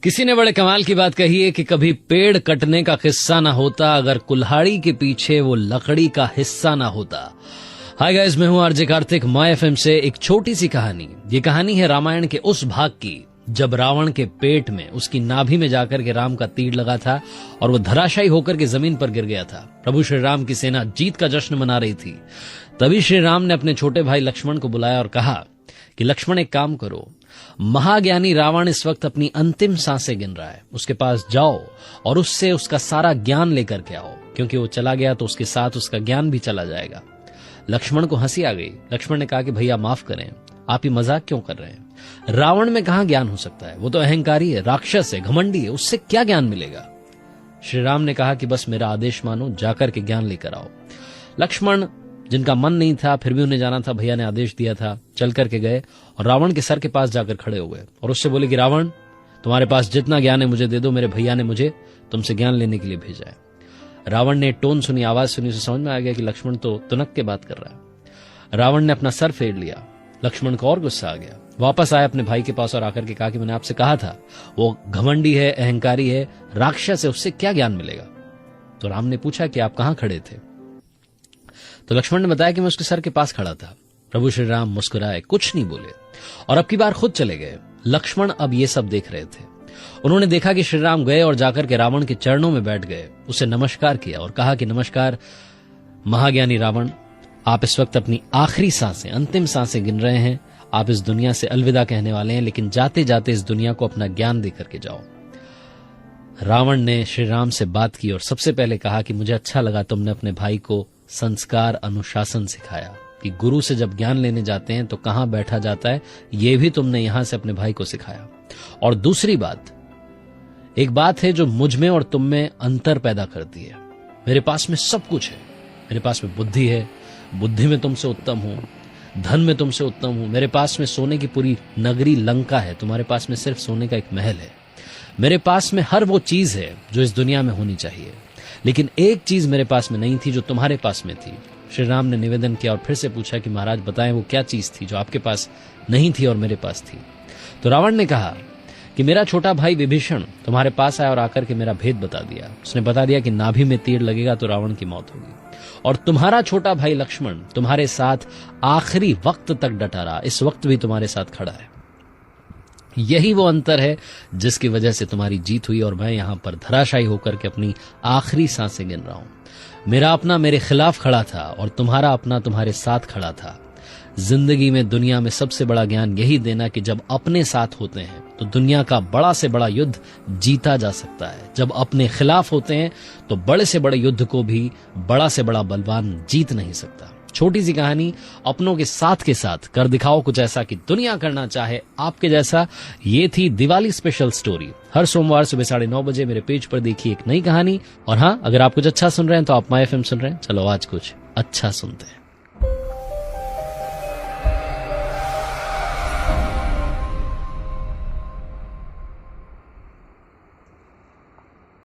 किसी ने बड़े कमाल की बात कही है कि कभी पेड़ कटने का किस्सा ना होता अगर कुल्हाड़ी के पीछे वो लकड़ी का हिस्सा ना होता। हाय गाइस, मैं हूं आरजे कार्तिक, माय एफएम से एक छोटी सी कहानी। ये कहानी है रामायण के उस भाग की जब रावण के पेट में, उसकी नाभि में जाकर के राम का तीर लगा था और वो धराशायी होकर के जमीन पर गिर गया था। प्रभु श्री राम की सेना जीत का जश्न मना रही थी। तभी श्री राम ने अपने छोटे भाई लक्ष्मण को बुलाया और कहा कि लक्ष्मण, एक काम करो, महाज्ञानी रावण इस वक्त अपनी अंतिम सांसें गिन रहा है, उसके पास जाओ और उससे उसका सारा ज्ञान लेकर के आओ, क्योंकि वो चला गया तो उसके साथ उसका ज्ञान भी चला जाएगा। लक्ष्मण को हंसी आ गई। लक्ष्मण ने कहा कि भैया माफ करें, आप ही मजाक क्यों कर रहे हैं? रावण में कहां ज्ञान हो सकता है? वो तो अहंकारी है, राक्षस है, घमंडी है, उससे क्या ज्ञान मिलेगा? श्री राम ने कहा कि बस मेरा आदेश मानो, जाकर के ज्ञान लेकर आओ। लक्ष्मण, जिनका मन नहीं था फिर भी उन्हें जाना था, भैया ने आदेश दिया था, चल करके गए और रावण के सर के पास जाकर खड़े हुए और उससे बोले कि रावण, तुम्हारे पास जितना ज्ञान है मुझे दे दो, मेरे भैया ने मुझे तुमसे ज्ञान लेने के लिए भेजा है। रावण ने टोन सुनी, आवाज सुनी, उसे समझ में आ गया कि लक्ष्मण तो तुनक के बात कर रहा है। रावण ने अपना सर फेर लिया। लक्ष्मण को और गुस्सा आ गया। वापस आया अपने भाई के पास और आकर के कहा कि मैंने आपसे कहा था, वो घमंडी है, अहंकारी है, राक्षस है, उससे क्या ज्ञान मिलेगा? तो राम ने पूछा कि आप कहां खड़े थे? तो लक्ष्मण ने बताया कि मैं उसके सर के पास खड़ा था। प्रभु श्री राम मुस्कुराए, कुछ नहीं बोले और अब की बार खुद चले गए। लक्ष्मण अब ये सब देख रहे थे। उन्होंने देखा कि श्री राम गए और जाकर के रावण के चरणों में बैठ गए, उसे नमस्कार किया और कहा कि नमस्कार महाज्ञानी रावण, आप इस वक्त अपनी आखिरी सांसें, अंतिम सांसें गिन रहे हैं। आप इस दुनिया से अलविदा कहने वाले हैं, लेकिन जाते जाते इस दुनिया को अपना ज्ञान देकर के जाओ। रावण ने श्री राम से बात की और सबसे पहले कहा कि मुझे अच्छा लगा तुमने अपने भाई को संस्कार, अनुशासन सिखाया कि गुरु से जब ज्ञान लेने जाते हैं तो कहां बैठा जाता है, यह भी तुमने यहां से अपने भाई को सिखाया। और दूसरी बात, एक बात है जो मुझ में और तुम में अंतर पैदा करती है। मेरे पास में सब कुछ है, मेरे पास में बुद्धि है, बुद्धि में तुमसे उत्तम हूं, धन में तुमसे उत्तम हूं, मेरे पास में सोने की पूरी नगरी लंका है, तुम्हारे पास में सिर्फ सोने का एक महल है। मेरे पास में हर वो चीज है जो इस दुनिया में होनी चाहिए, लेकिन एक चीज मेरे पास में नहीं थी जो तुम्हारे पास में थी। श्री राम ने निवेदन किया और फिर से पूछा कि महाराज बताएं वो क्या चीज थी जो आपके पास नहीं थी और मेरे पास थी? तो रावण ने कहा कि मेरा छोटा भाई विभीषण तुम्हारे पास आया और आकर के मेरा भेद बता दिया। उसने बता दिया कि नाभि में तीर लगेगा तो रावण की मौत होगी, और तुम्हारा छोटा भाई लक्ष्मण तुम्हारे साथ आखिरी वक्त तक डटा रहा, इस वक्त भी तुम्हारे साथ खड़ा है। यही वो अंतर है जिसकी वजह से तुम्हारी जीत हुई और मैं यहां पर धराशायी होकर के अपनी आखिरी सांसें गिन रहा हूं। मेरा अपना मेरे खिलाफ खड़ा था और तुम्हारा अपना तुम्हारे साथ खड़ा था। जिंदगी में, दुनिया में सबसे बड़ा ज्ञान यही देना कि जब अपने साथ होते हैं तो दुनिया का बड़ा से बड़ा युद्ध जीता जा सकता है। जब अपने खिलाफ होते हैं तो बड़े से बड़े युद्ध को भी बड़ा से बड़ा बलवान जीत नहीं सकता। छोटी सी कहानी, अपनों के साथ कर दिखाओ कुछ ऐसा कि दुनिया करना चाहे आपके जैसा। ये थी दिवाली स्पेशल स्टोरी। हर सोमवार सुबह 9:30 बजे मेरे पेज पर देखिए एक नई कहानी। और हाँ, अगर आप कुछ अच्छा सुन रहे हैं तो आप माय एफएम सुन रहे हैं। चलो आज कुछ अच्छा सुनते हैं।